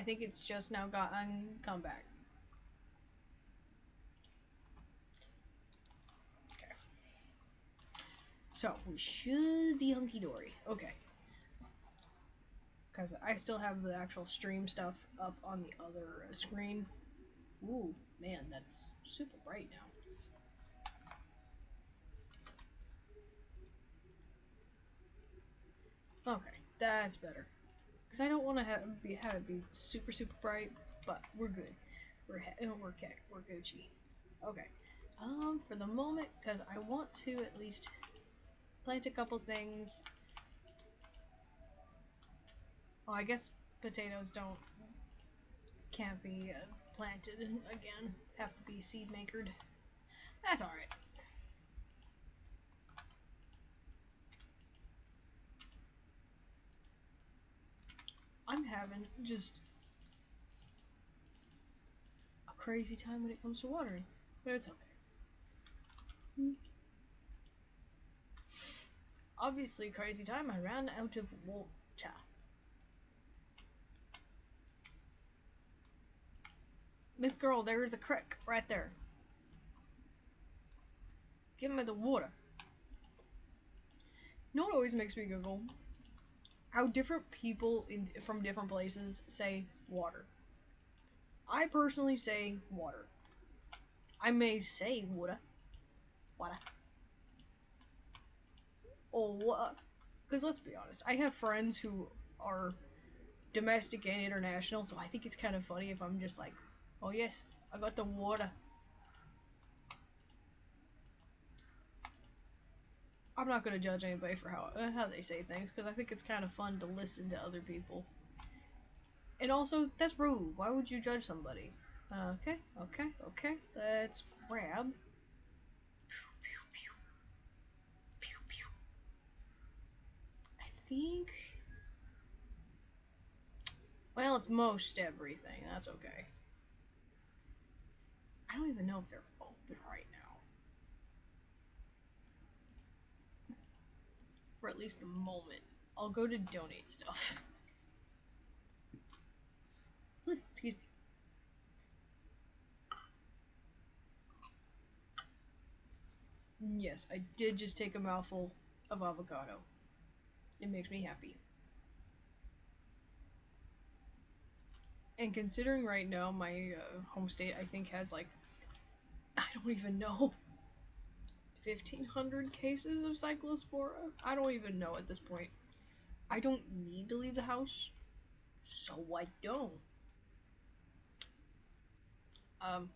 think it's just now gotten come back. Okay. So, we should be hunky-dory. Okay. Because I still have the actual stream stuff up on the other screen. Ooh, man, that's super bright now. Okay, that's better. Because I don't want to have it be super bright, but we're good. We're Gucci. Okay. For the moment, because I want to at least plant a couple things. Oh, I guess potatoes can't be planted again. Have to be seed makered. That's all right. I'm having just a crazy time when it comes to watering, but it's okay. Obviously, crazy time. I ran out of water. Miss Girl, there is a creek right there. Give me the water. You know what always makes me giggle? How different people from different places say water. I personally say water. I may say water. Water. Or water. Because let's be honest, I have friends who are domestic and international, so I think it's kind of funny if I'm just like, oh yes, I got the water. I'm not gonna judge anybody for how they say things because I think it's kind of fun to listen to other people. And also, that's rude. Why would you judge somebody? Okay. Let's grab. I think. Well, it's most everything. That's okay. I don't even know if they're open right now. For at least the moment. I'll go to donate stuff. Excuse me. Yes, I did just take a mouthful of avocado. It makes me happy. And considering right now my home state, I think has like, I don't even know, 1,500 cases of cyclospora? I don't even know at this point. I don't need to leave the house, so I don't. Um,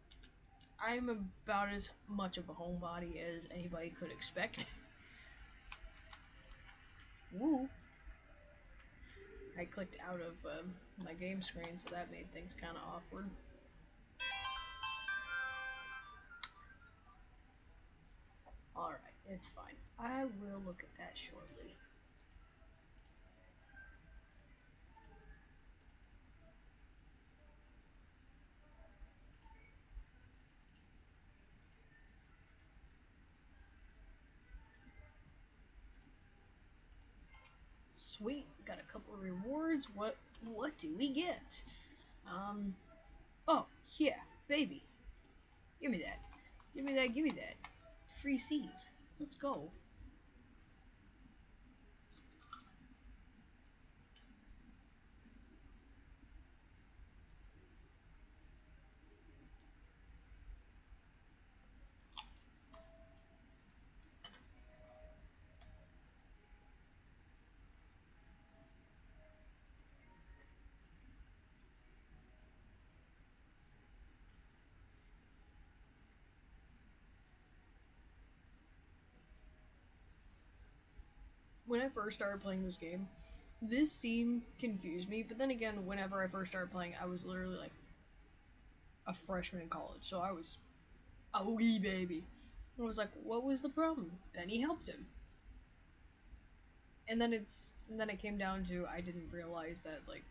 I'm about as much of a homebody as anybody could expect. Woo! I clicked out of my game screen, so that made things kind of awkward. Alright, it's fine. I will look at that shortly. Sweet, got a couple of rewards. What do we get? Oh, yeah, baby. Give me that. Give me that. Free seeds. Let's go. When I first started playing this game, this scene confused me, but then again, whenever I first started playing, I was literally like a freshman in college, so I was a wee baby. I was like, what was the problem? Benny helped him. And then it came down to I didn't realize that like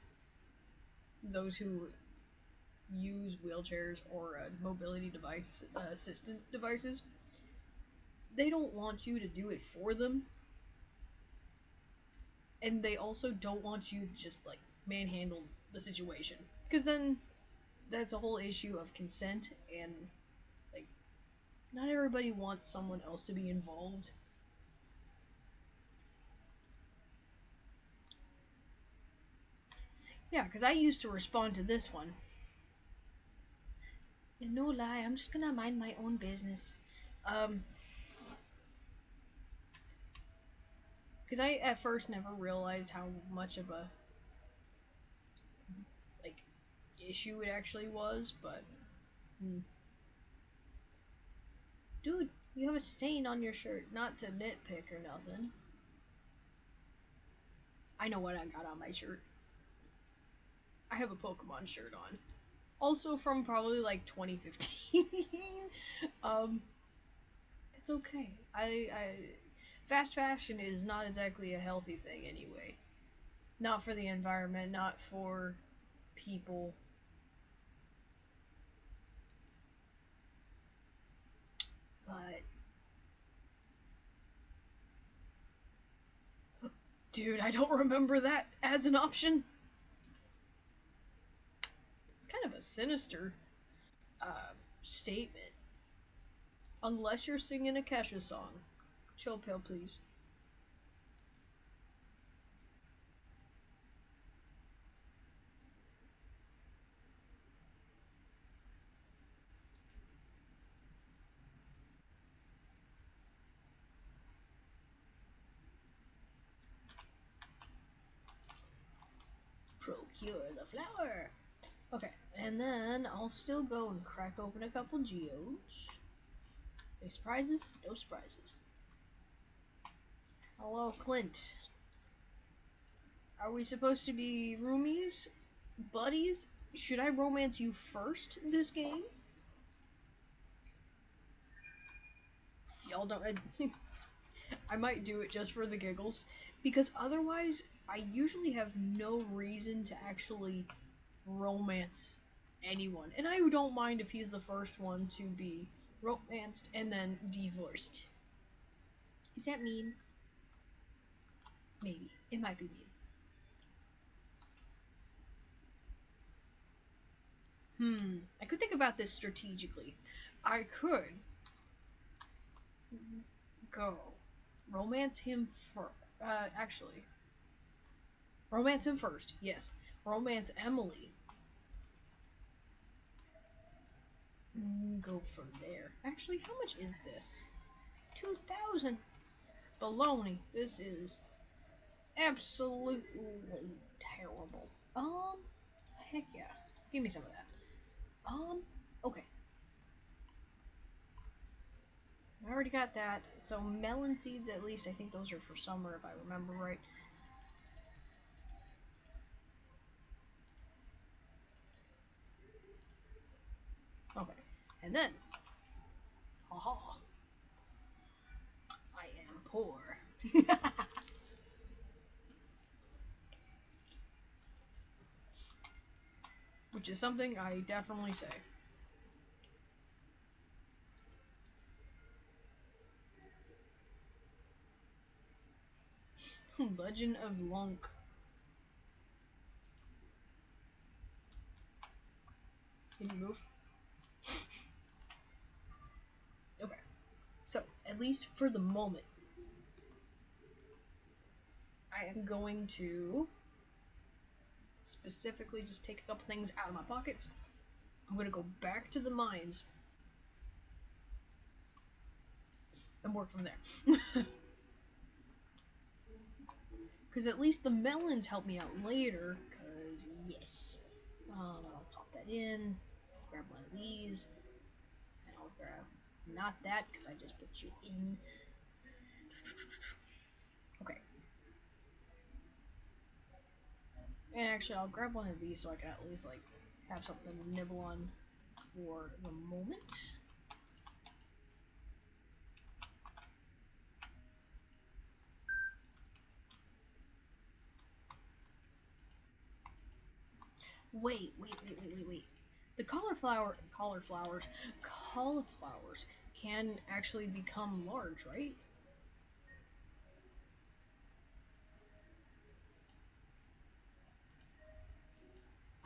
those who use wheelchairs or mobility devices, assistant devices, they don't want you to do it for them, and they also don't want you to just like manhandle the situation. Because then that's a whole issue of consent, and like not everybody wants someone else to be involved. Yeah, because I used to respond to this one. And no lie, I'm just gonna mind my own business. Um, because I at first never realized how much of a like issue it actually was, but dude, you have a stain on your shirt. Not to nitpick or nothing. I know what I got on my shirt. I have a Pokemon shirt on. Also from probably like 2015. um, it's okay. I fast fashion is not exactly a healthy thing anyway. Not for the environment, not for people. But dude, I don't remember that as an option. It's kind of a sinister statement. Unless you're singing a Kesha song. Chill pill, please. Procure the flower. Okay, and then I'll still go and crack open a couple geodes. Any surprises? No surprises. Hello, Clint. Are we supposed to be roomies? Buddies? Should I romance you first this game? Y'all don't. I might do it just for the giggles. Because otherwise, I usually have no reason to actually romance anyone. And I don't mind if he's the first one to be romanced and then divorced. Is that mean? Maybe. It might be mean. I could think about this strategically. I could go romance him first. Actually, romance him first. Yes, romance Emily. Go from there. Actually, how much is this? 2,000. Baloney. This is absolutely terrible. Heck yeah. Give me some of that. Okay. I already got that. So melon seeds, at least, I think those are for summer, if I remember right. Okay. And then, haha, I am poor. Which is something I definitely say. Legend of Lunk. Can you move? Okay. So, at least for the moment, I am going to specifically just take a couple things out of my pockets. I'm going to go back to the mines and work from there. Because at least the melons help me out later. Because, yes. I'll pop that in. Grab one of these. And I'll grab not that because I just put you in. Okay. And actually, I'll grab one of these so I can at least, like, have something to nibble on for the moment. Wait. The cauliflowers can actually become large, right?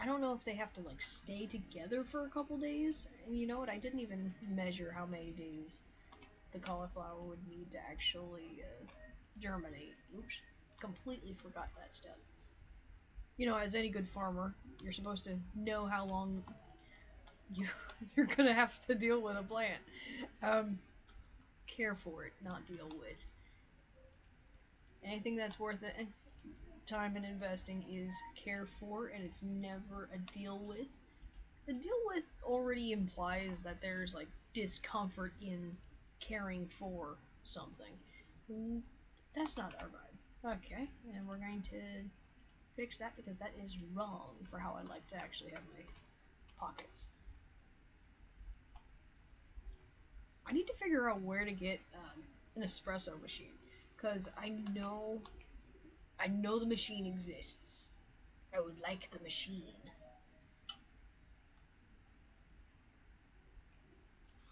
I don't know if they have to like stay together for a couple days. And you know what? I didn't even measure how many days the cauliflower would need to actually germinate. Oops, completely forgot that step. You know, as any good farmer, you're supposed to know how long you you're gonna have to deal with a plant. Um, Care for it, not deal with. Anything that's worth it, time and investing is care for, and it's never a deal with. The deal with already implies that there's like discomfort in caring for something. That's not our vibe. Okay, and we're going to fix that because that is wrong for how I like to actually have my pockets. I need to figure out where to get an espresso machine because I know the machine exists. I would like the machine.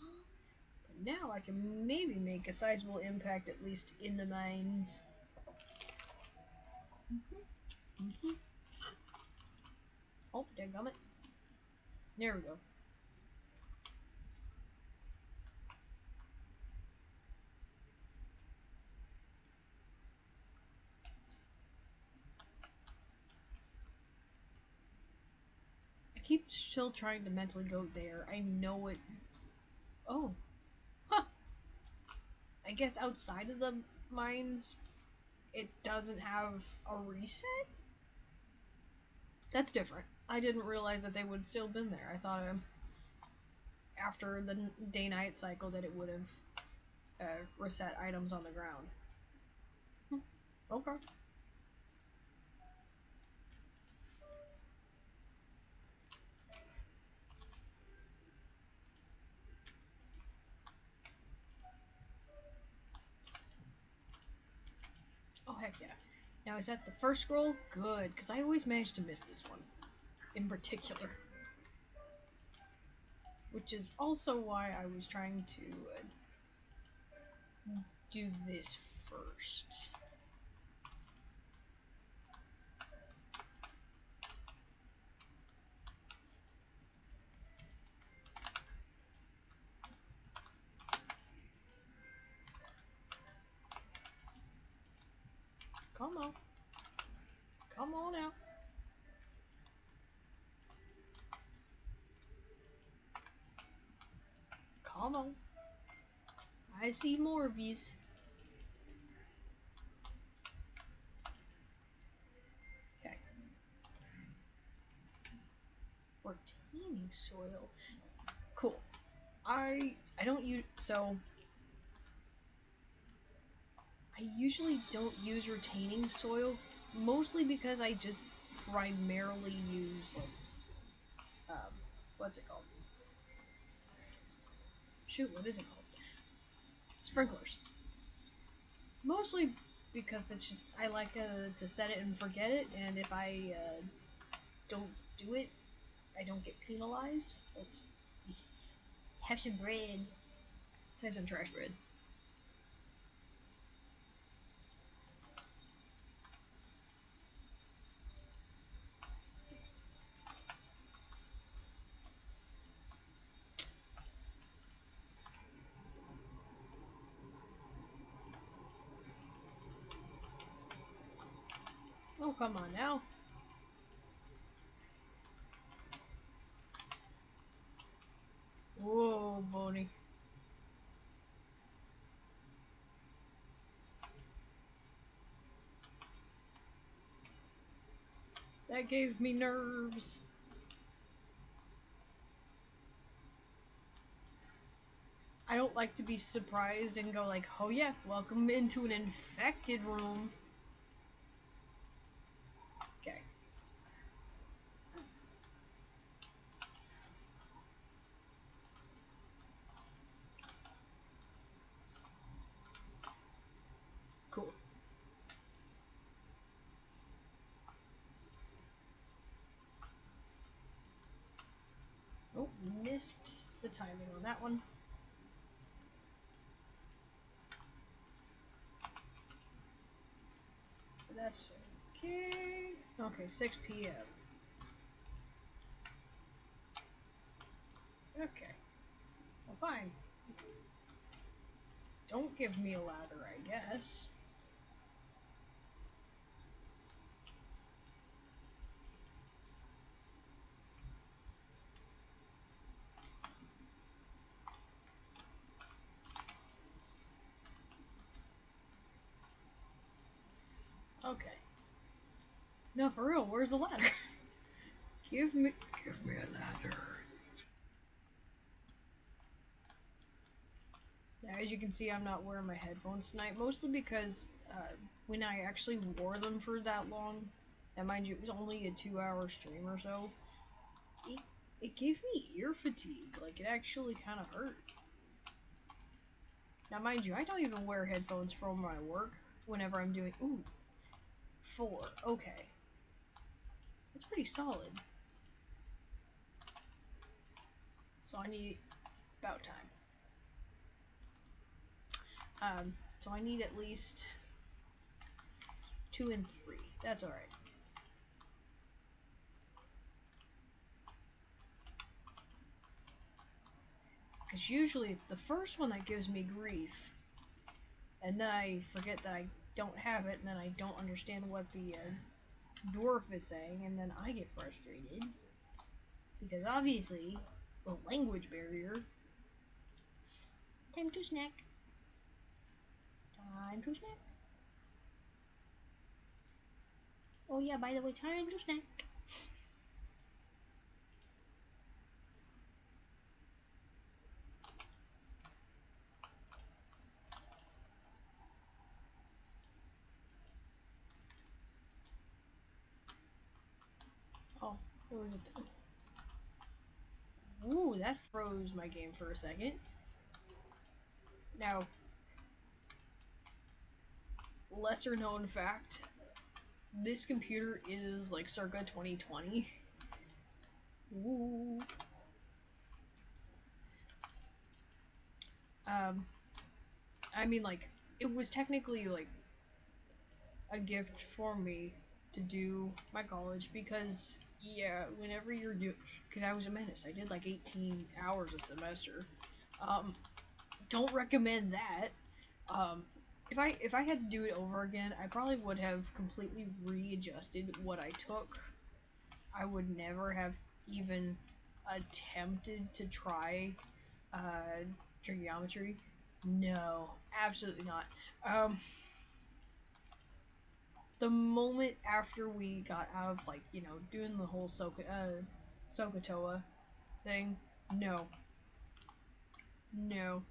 But now I can maybe make a sizable impact at least in the mines. Mm-hmm. Oh, dadgummit. There we go. I keep still trying to mentally go there. I know it. Oh, huh. I guess outside of the mines, it doesn't have a reset? That's different. I didn't realize that they would still been there. I thought after the day-night cycle that it would have reset items on the ground. Okay. Oh, heck yeah. Now, is that the first scroll? Good, because I always manage to miss this one in particular. Which is also why I was trying to do this first. Come on. Come on out. Come on. I see more of these. Okay. Retaining soil. Cool. I don't use so I usually don't use retaining soil, mostly because I just primarily use like what's it called? Shoot, what is it called? Sprinklers. Mostly because it's just I like to set it and forget it, and if I don't do it, I don't get penalized. Let's have some bread. Let's have some trash bread. Oh, come on now. Whoa, Boney. That gave me nerves. I don't like to be surprised and go like, oh yeah, welcome into an infected room. Okay, cool. Oh, missed the timing on that one. But that's okay. Okay, 6 p.m. Okay. Well, fine. Don't give me a ladder, I guess. Okay. No, for real, where's the ladder? give me give me a ladder. Now, as you can see, I'm not wearing my headphones tonight, mostly because when I actually wore them for that long, and mind you, it was only a 2-hour stream or so, it, it gave me ear fatigue. Like, it actually kind of hurt. Now, mind you, I don't even wear headphones for my work whenever I'm doing. Ooh, 4. Okay. That's pretty solid. So I need. About time. So I need at least 2 and 3. That's alright. Because usually it's the first one that gives me grief. And then I forget that I don't have it, and then I don't understand what the dwarf is saying, and then I get frustrated. Because obviously, the language barrier. Time to snack. Time to snack. Oh yeah, by the way, time to snack. Oh, what was it? Ooh, that froze my game for a second. Now, lesser known fact, this computer is like circa 2020. Ooh. Um, I mean, like, it was technically like a gift for me to do my college because, yeah, whenever you're doing, because I was a menace, I did like 18 hours a semester. Um, don't recommend that. Um, if I had to do it over again, I probably would have completely readjusted what I took. I would never have even attempted to try trigonometry. No, absolutely not. The moment after we got out of, like, doing the whole Sokotoa thing, no, no,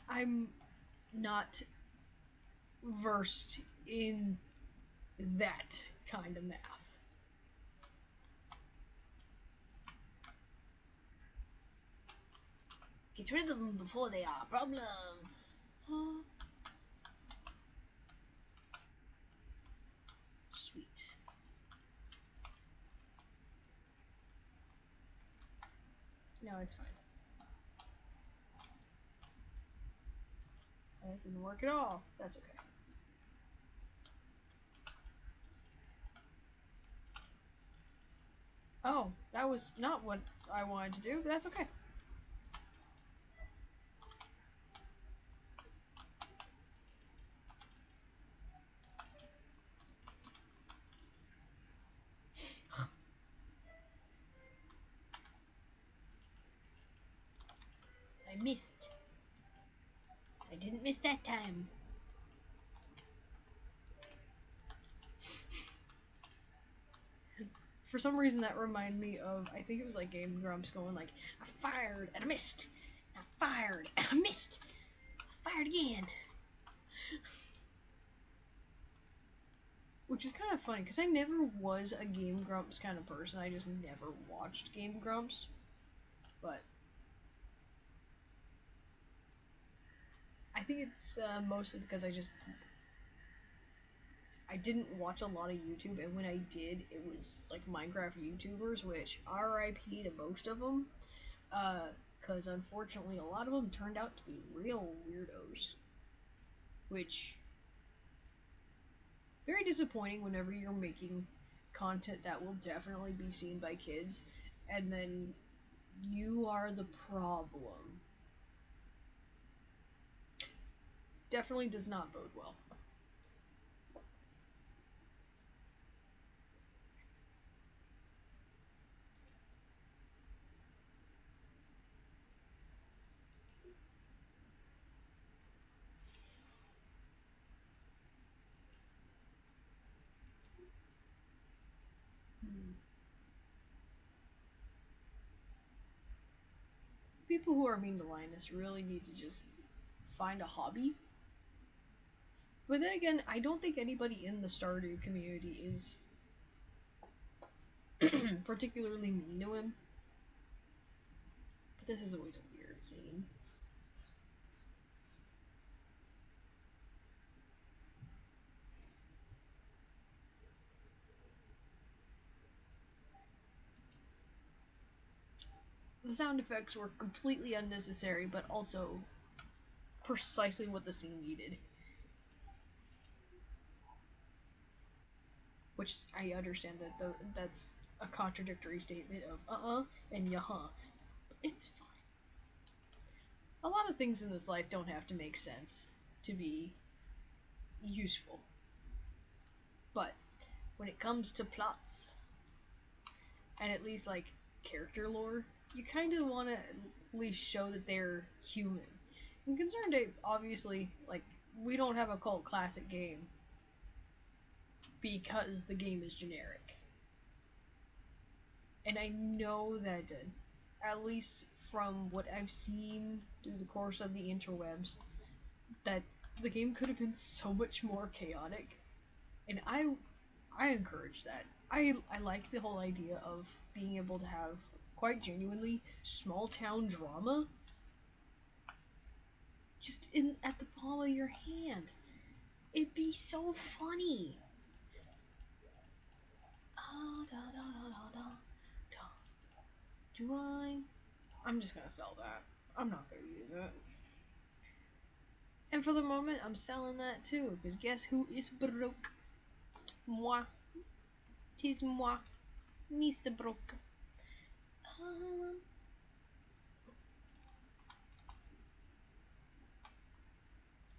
I'm not versed in that kind of math. Get rid of them before they are a problem. Huh? Sweet. No, it's fine. That didn't work at all. That's okay. Oh, that was not what I wanted to do, but that's okay. I missed. I didn't miss that time. For some reason, that reminded me of, I think it was like Game Grumps going like, I fired and I missed. I fired and I missed. I fired again. Which is kind of funny because I never was a Game Grumps kind of person. I just never watched Game Grumps. But I think it's mostly because I didn't watch a lot of YouTube, and when I did, it was like Minecraft YouTubers, which RIP to most of them, because unfortunately a lot of them turned out to be real weirdos, which very disappointing whenever you're making content that will definitely be seen by kids, and then You are the problem. Definitely does not bode well. Hmm. People who are mean to Linus really need to just find a hobby. But then again, I don't think anybody in the Stardew community is particularly mean to him. But this is always a weird scene. The sound effects were completely unnecessary, but also precisely what the scene needed. Which I understand that that's a contradictory statement of and yeah. It's fine. A lot of things in this life don't have to make sense to be useful. But when it comes to plots and at least like character lore, you kind of want to at least show that they're human. And Concerned Ape, obviously, like we don't have a cult classic game because the game is generic. And I know that at least from what I've seen through the course of the interwebs, that the game could have been so much more chaotic, and I encourage that. I like the whole idea of being able to have quite genuinely small town drama just in at the palm of your hand. It'd be so funny. Ah, da, da, da, da, da, da. Do I? I'm just gonna sell that. I'm not gonna use it. And for the moment, I'm selling that too, because guess who is broke? Moi. Tis moi. Me so broke. Um,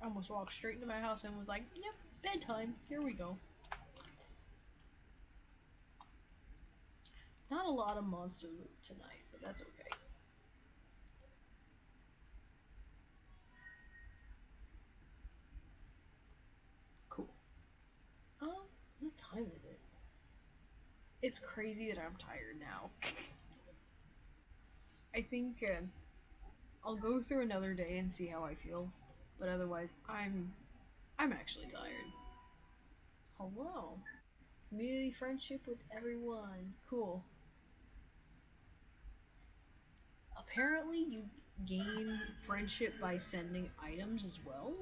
I almost walked straight into my house and was like, yep, bedtime. Here we go. Not a lot of monster loot tonight, but that's okay. Cool. What time is it? It's crazy that I'm tired now. I think I'll go through another day and see how I feel, but otherwise, I'm actually tired. Hello. Community friendship with everyone. Cool. Apparently, you gain friendship by sending items as well.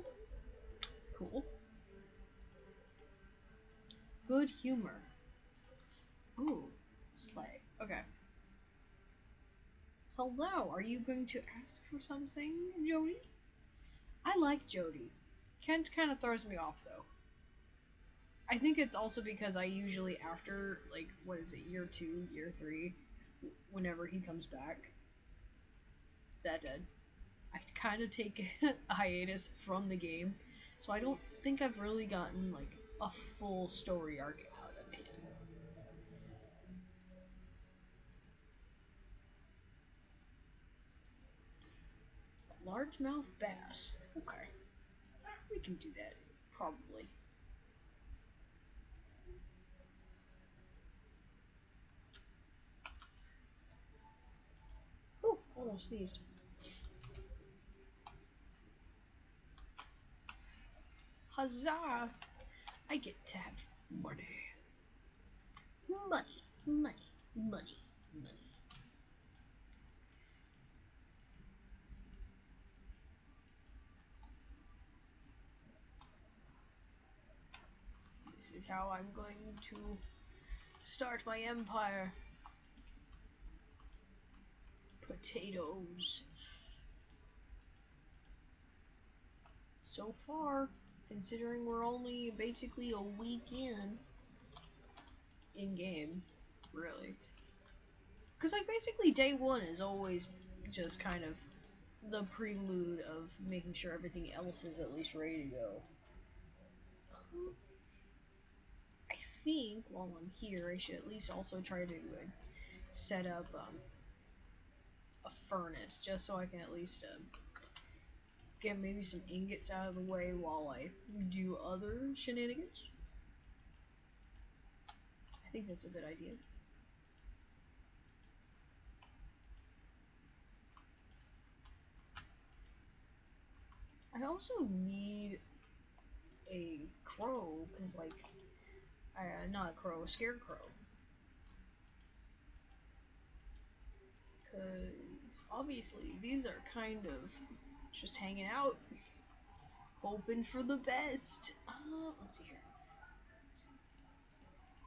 Cool. Good humor. Ooh, slay. Okay. Hello, are you going to ask for something, Jody? I like Jody. Kent kind of throws me off though. I think it's also because I usually after like what is it, year 2, year 3, whenever he comes back, that dead. I kind of take a hiatus from the game, so I don't think I've really gotten like a full story arc out of him. Largemouth bass. Okay, we can do that probably. Oh, almost sneezed. Huzzah! I get to have money. Money, money, money, money. This is how I'm going to start my empire. Potatoes. So far, considering we're only basically a week in game, really. like basically day one is always just kind of the prelude of making sure everything else is at least ready to go. I think while I'm here, I should at least also try to set up a furnace just so I can at least get maybe some ingots out of the way while I do other shenanigans. I think that's a good idea. I also need a crow, because, like, not a crow, a scarecrow. Because, obviously, these are kind of just hanging out, hoping for the best. Let's see here.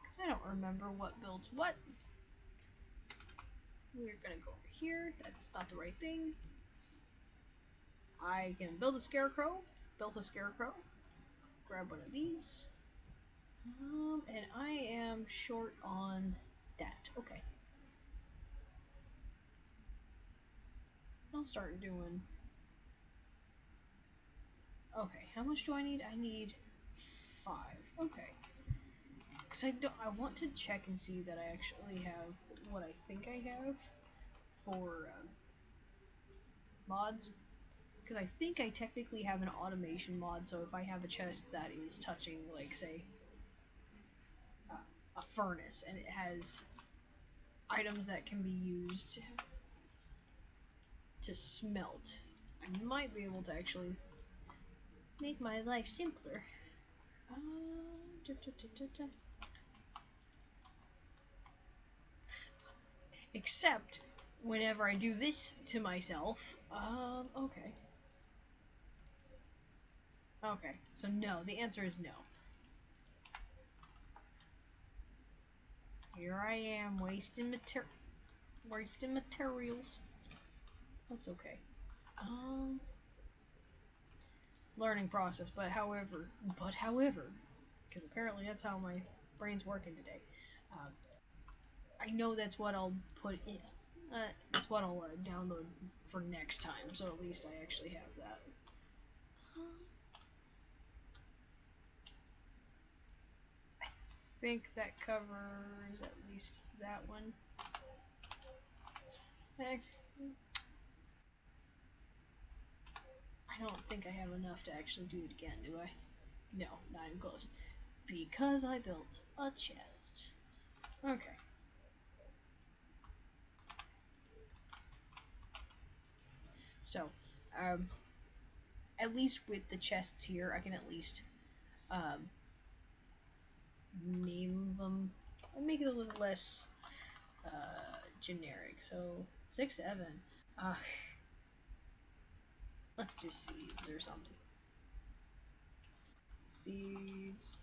Because I don't remember what builds what. We're gonna go over here. That's not the right thing. I can build a scarecrow. Built a scarecrow. Grab one of these. And I am short on that. Okay. I'll start doing. Okay, how much do I need? I need 5. Okay. Because I want to check and see that I actually have what I think I have for mods. Because I think I technically have an automation mod, so if I have a chest that is touching, like, say, a furnace, and it has items that can be used to smelt, I might be able to actually make my life simpler. Da, da, da, Except whenever I do this to myself. Okay. Okay, so no. The answer is no. Here I am wasting materials. That's okay. Um, Learning process, but however, because apparently that's how my brain's working today. Um, I know that's what I'll put in. That's what I'll download for next time, so at least I actually have that. I think that covers at least that one. Heck, I don't think I have enough to actually do it again, do I? No, not even close. Because I built a chest. Okay. So, um, at least with the chests here, I can at least um, name them and make it a little less generic. So 6, 7. Uh, let's do seeds or something. Seeds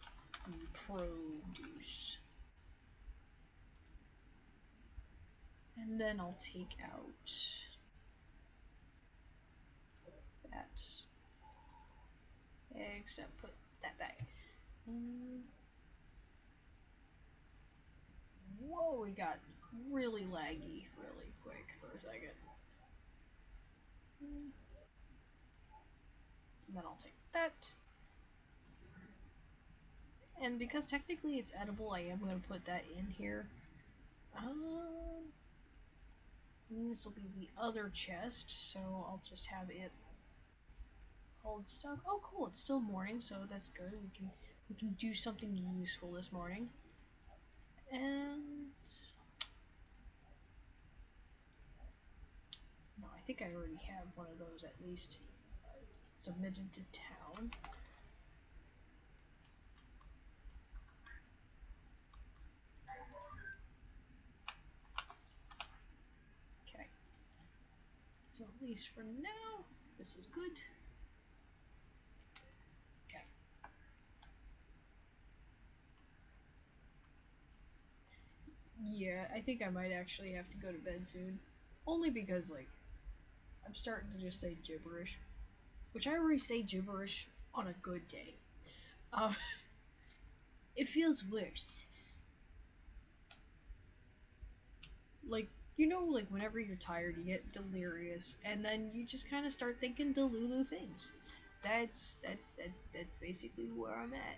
and produce. And then I'll take out that. Except put that back. Whoa, we got really laggy really quick for a second. And then I'll take that. And because technically it's edible, I am going to put that in here. This will be the other chest, so I'll just have it hold stuff. Oh, cool! It's still morning, so that's good. We can do something useful this morning. And no, I think I already have one of those at least submitted to town. Okay. So at least for now, this is good. Okay. Yeah, I think I might actually have to go to bed soon. Only because, like, I'm starting to just say gibberish. Which I already say gibberish on a good day. Um, it feels worse. Like, You know, like whenever you're tired, you get delirious, and then you just kind of start thinking delulu things. That's basically where I'm at.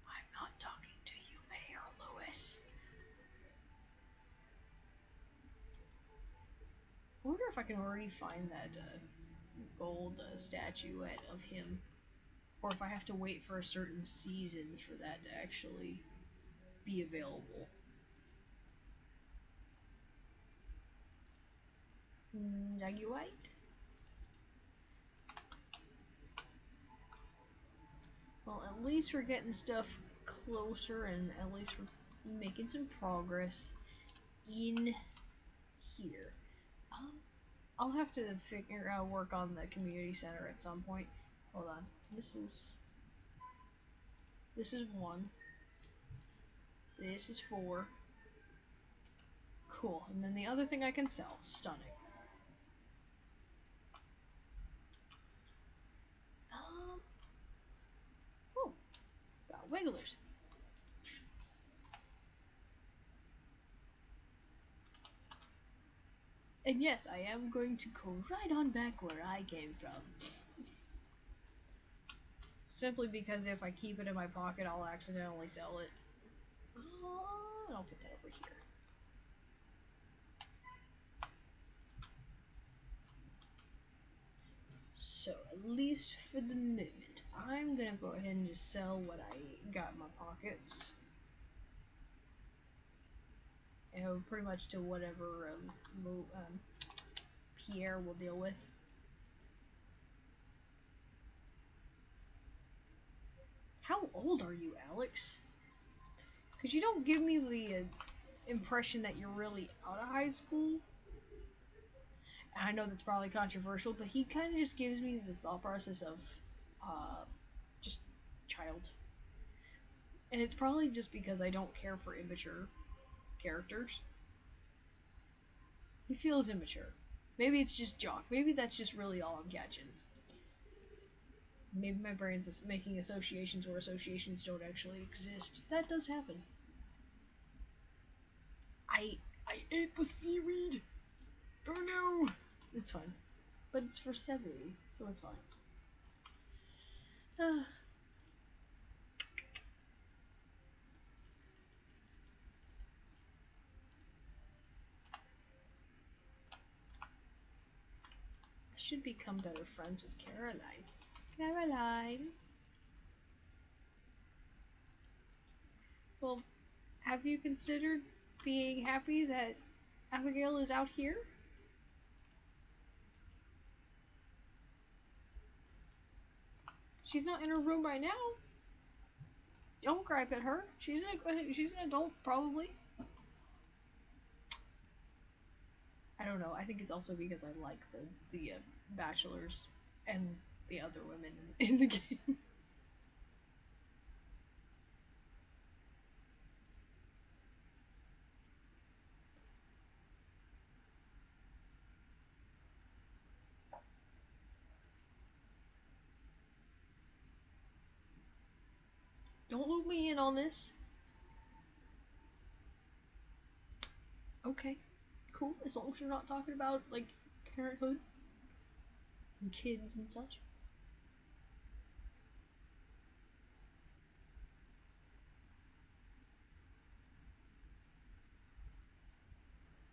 I'm not talking to you, Mayor Lewis. I wonder if I can already find that gold statuette of him, or if I have to wait for a certain season for that to actually be available. Are you right? Well, at least we're getting stuff closer, and at least we're making some progress in here. Um, I'll have to figure out work on the community center at some point. Hold on. This is one. This is four. Cool. And then the other thing I can sell. Stunning. Um. Oh, got wigglers. And yes, I am going to go right on back where I came from. Simply because if I keep it in my pocket, I'll accidentally sell it. And I'll put that over here. So, at least for the moment, I'm gonna go ahead and just sell what I got in my pockets. And pretty much to whatever Pierre will deal with. How old are you, Alex? Because you don't give me the impression that you're really out of high school. And I know that's probably controversial, but he kind of just gives me the thought process of uh, just child. And it's probably just because I don't care for immature characters. He feels immature. Maybe it's just jock. Maybe that's just really all I'm catching. Maybe my brain's making associations where associations don't actually exist. That does happen. I I ate the seaweed. Oh no! It's fine, but it's for celery, so it's fine. I should become better friends with Caroline. Caroline. Well, have you considered being happy that Abigail is out here? She's not in her room right now. Don't gripe at her. She's an adult, probably. I don't know. I think it's also because I like the bachelors and the other women in the game. Don't loop me in on this. Okay, cool. As long as you're not talking about like parenthood and kids and such.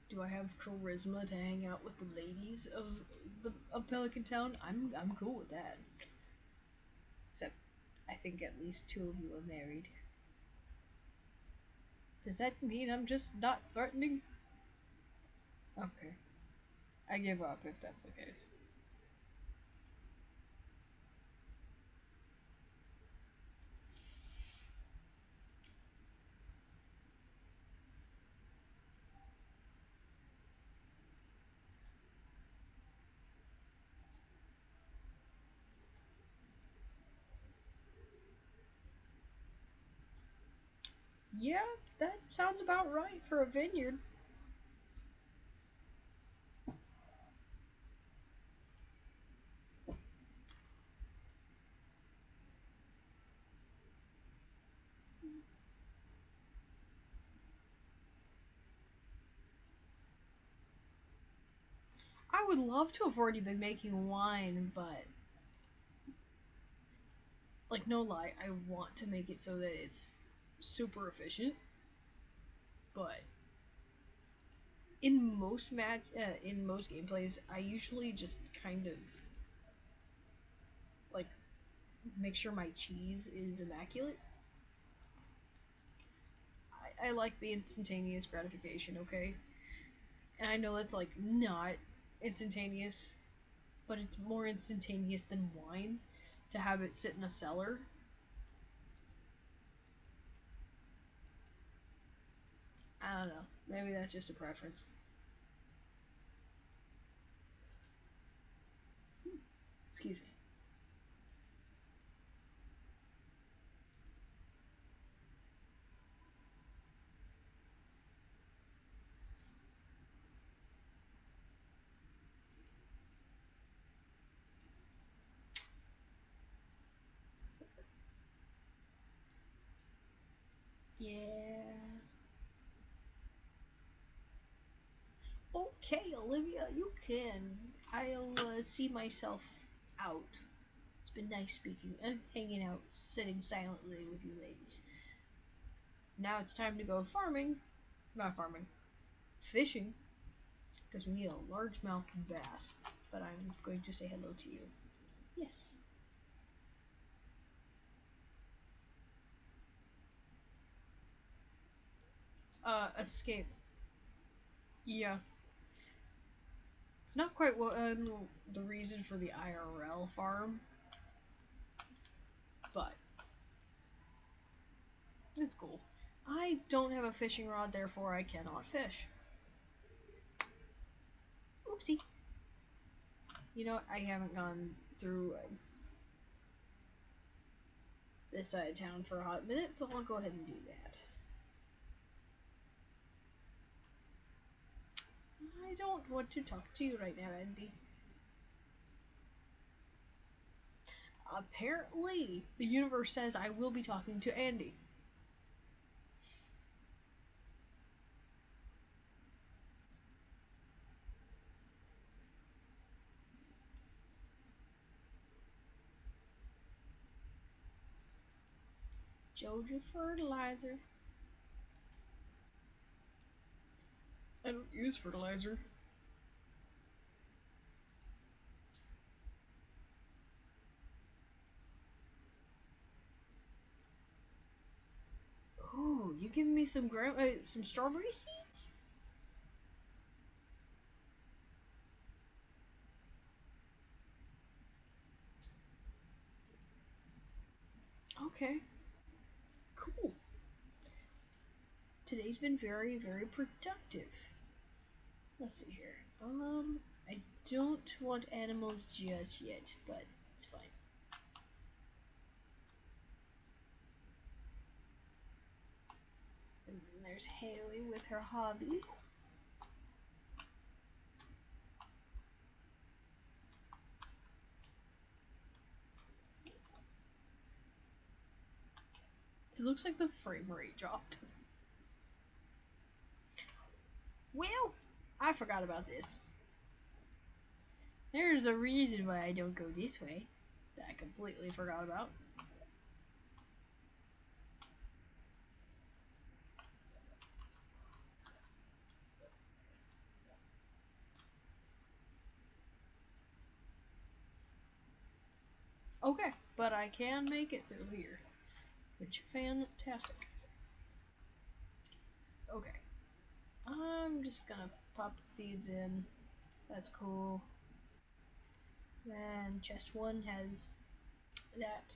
Do I have charisma to hang out with the ladies of Pelican Town? I'm cool with that. Except, I think at least two of you are married. Does that mean I'm just not threatening? Okay, I give up if that's the case. Yeah, that sounds about right for a vineyard. would love to have already been making wine, but like no lie, I want to make it so that it's super efficient. But in most gameplays, I usually just kind of like make sure my cheese is immaculate. I like the instantaneous gratification, okay? And I know it's like not instantaneous, but it's more instantaneous than wine to have it sit in a cellar. I don't know. Maybe that's just a preference. Excuse me. Yeah. Okay, Olivia, you can. I'll see myself out. It's been nice speaking and hanging out, sitting silently with you ladies. Now it's time to go farming. Not farming. Fishing. Because we need a largemouth bass. But I'm going to say hello to you. Yes. Escape. Yeah. It's not quite what the reason for the IRL farm, but it's cool. I don't have a fishing rod, therefore I cannot fish. Oopsie. You know, I haven't gone through this side of town for a hot minute, so I'll go ahead and do that. I don't want to talk to you right now, Andy. Apparently, the universe says I will be talking to Andy. Joja fertilizer. I don't use fertilizer. Oh, you giving me some strawberry seeds? Okay, cool. Today's been very, very productive. Let's see here. I don't want animals just yet, but it's fine. And then there's Haley with her hobby. It looks like the frame rate dropped. Well, I forgot about this. There's a reason why I don't go this way that I completely forgot about. Okay, but I can make it through here, which fantastic. Okay, I'm just gonna pop the seeds in. That's cool. Then chest one has that,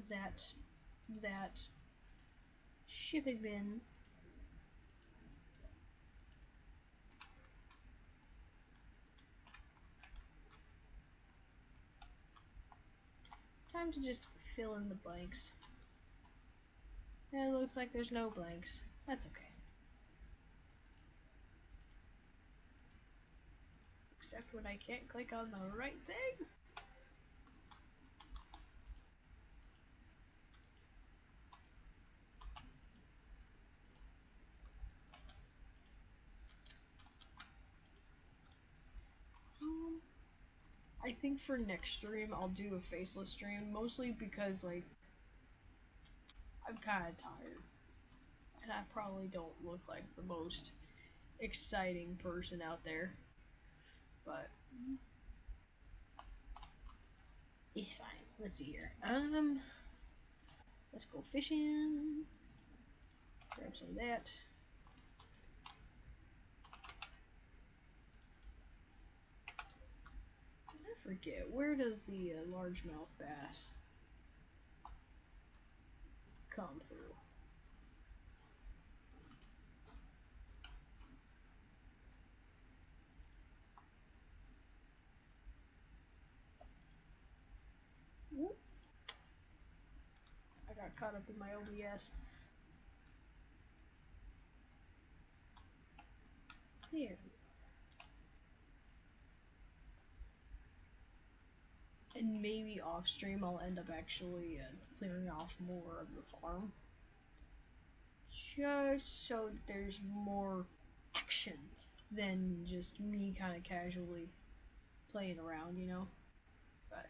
that, that. Shipping bin. Time to just fill in the blanks. It looks like there's no blanks. That's okay. Except when I can't click on the right thing. I think for next stream I'll do a faceless stream, mostly because like I'm kind of tired, and I probably don't look like the most exciting person out there, but it's fine. Let's see here. Let's go fishing. Grab some of that. I forget, where does the largemouth bass come through? Whoop. I got caught up in my OBS. There. And maybe off stream I'll end up actually clearing off more of the farm. Just so that there's more action than just me kind of casually playing around, you know? But.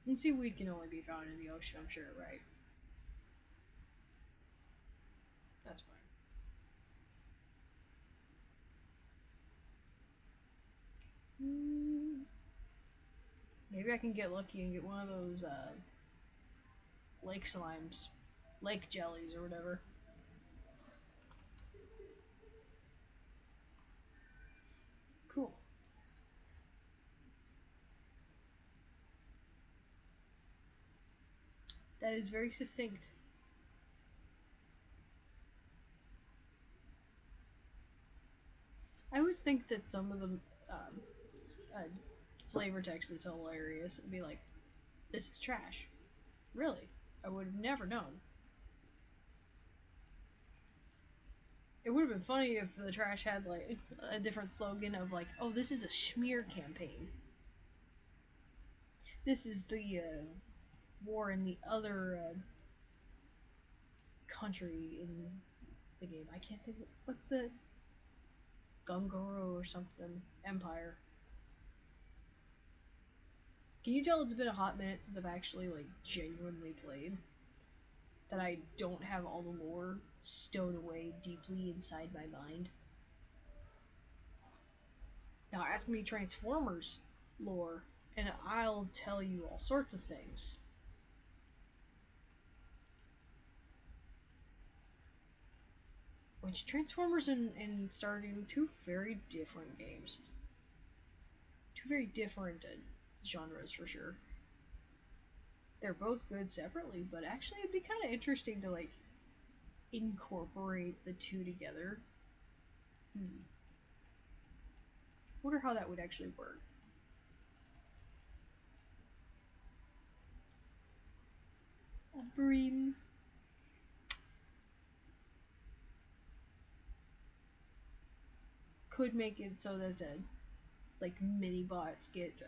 And seaweed can only be found in the ocean, I'm sure, right? That's fine. Maybe I can get lucky and get one of those lake slimes, lake jellies, or whatever. Cool. That is very succinct. I always think that some of the uh, flavor text is hilarious. It'd be like, "This is trash." Really? I would have never known. It would have been funny if the trash had like a different slogan of like, "Oh, this is a smear campaign. This is the war in the other country in the game." I can't think of what's the Gungoro or something Empire. Can you tell it's been a hot minute since I've actually like genuinely played? That I don't have all the lore stowed away deeply inside my mind. Now ask me Transformers lore, and I'll tell you all sorts of things. Which Transformers and Stardew, two very different games. Two very different genres for sure. They're both good separately, but actually it'd be kind of interesting to like incorporate the two together. Wonder how that would actually work. A bream. Could make it so that like mini bots get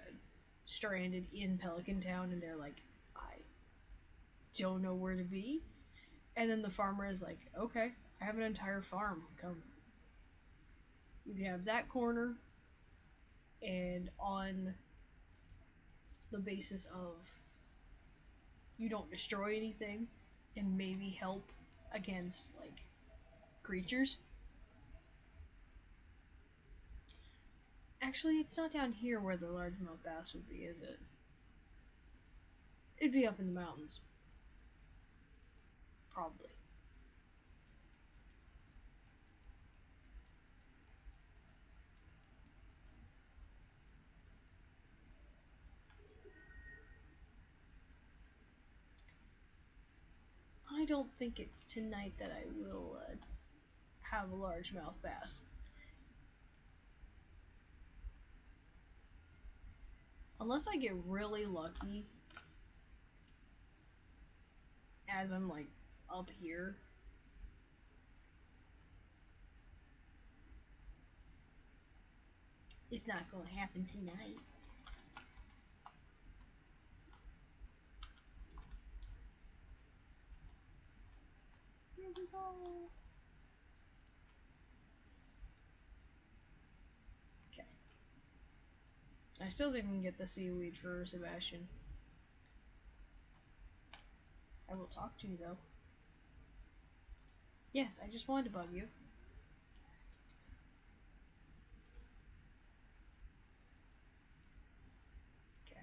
stranded in Pelican Town and they're like, I don't know where to be. And then the farmer is like, okay, I have an entire farm. Come. You can have that corner, and on the basis of you don't destroy anything and maybe help against like creatures. Actually, it's not down here where the largemouth bass would be, is it? It'd be up in the mountains. Probably. I don't think it's tonight that I will have a largemouth bass. Unless I get really lucky as I'm like up here. It's not going to happen tonight. Here we go. I still think we can get the seaweed for Sebastian. I will talk to you though. Yes, I just wanted to bug you. Okay.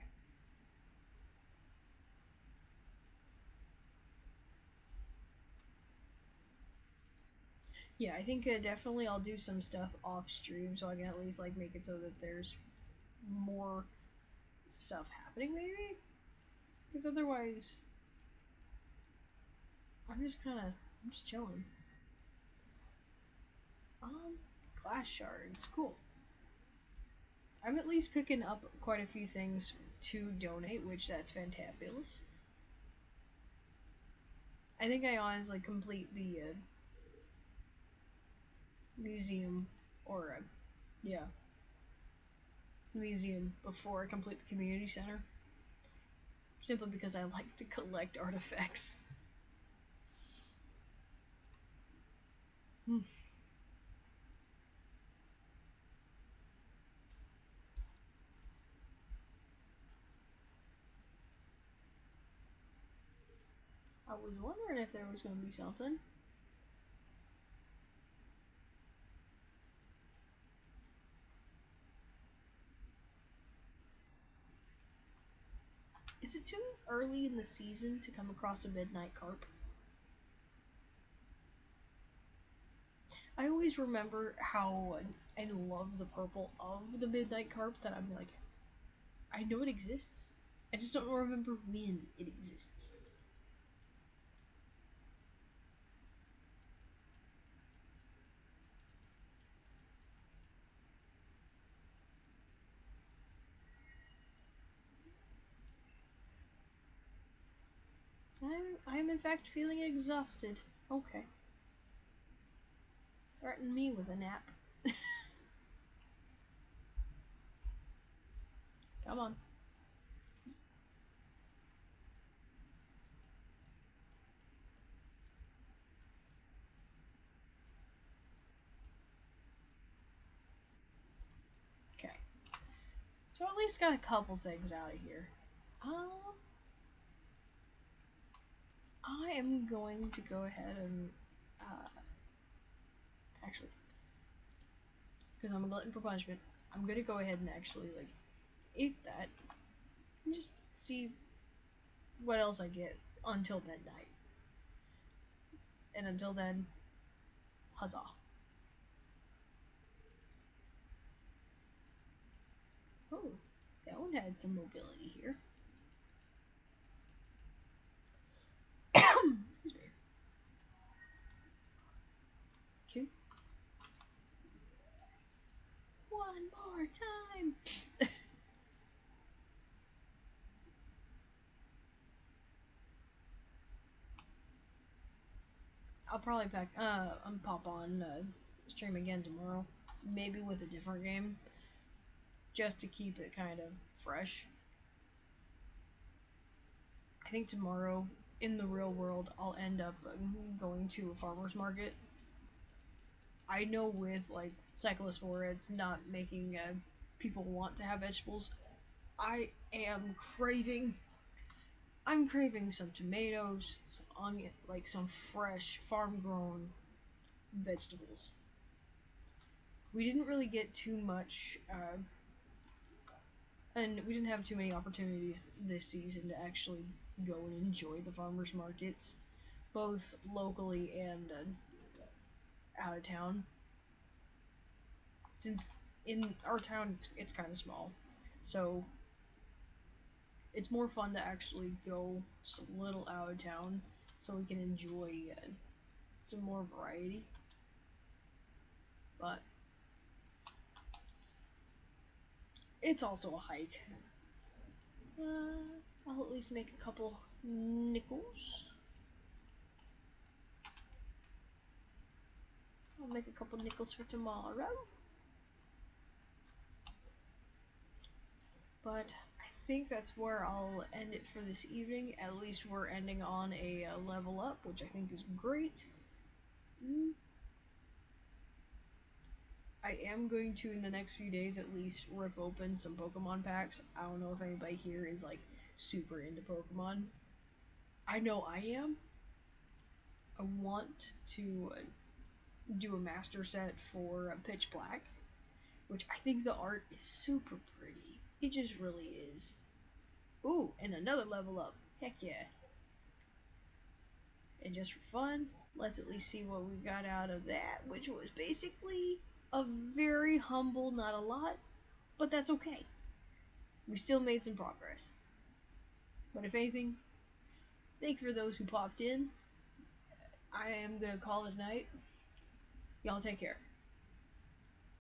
Yeah, I think definitely I'll do some stuff off stream so I can at least like make it so that there's more stuff happening maybe. Because otherwise, I'm just chilling. Um, glass shards, cool. I'm at least picking up quite a few things to donate, which that's fantabulous. I think I honestly complete the museum or yeah, museum before I complete the community center. Simply because I like to collect artifacts. Hmm. I was wondering if there was going to be something. Is it too early in the season to come across a midnight carp? I always remember how I love the purple of the midnight carp that I'm like, I know it exists. I just don't remember when it exists. I'm in fact feeling exhausted. Okay. Threaten me with a nap. Come on. Okay. So at least got a couple things out of here. Um, I am going to go ahead and actually, because I'm a glutton for punishment, I'm gonna go ahead and actually like eat that and just see what else I get until midnight. And until then, huzzah! Oh, that one had some mobility here. Excuse me. Okay. One more time. I'll probably pop on stream again tomorrow, maybe with a different game, just to keep it kind of fresh. I think tomorrow in the real world I'll end up going to a farmer's market. I know with like Cyclist War, it's not making people want to have vegetables. I am craving. I'm craving some tomatoes, some onion, like some fresh farm grown vegetables. We didn't really get too much, and we didn't have too many opportunities this season to actually go and enjoy the farmers markets, both locally and out of town. Since in our town it's kind of small, so it's more fun to actually go just a little out of town so we can enjoy some more variety. But it's also a hike. I'll at least make a couple nickels. I'll make a couple nickels for tomorrow. But I think that's where I'll end it for this evening. At least we're ending on a level up, which I think is great. Mm, I am going to in the next few days at least rip open some Pokemon packs. I don't know if anybody here is like super into Pokemon. I know I am. I want to do a master set for Pitch Black, which I think the art is super pretty. It just really is. Ooh, and another level up. Heck yeah. And just for fun, let's at least see what we got out of that, which was basically a very humble, not a lot, but that's okay. We still made some progress. But if anything, thank you for those who popped in. I am gonna call it a night. Y'all take care.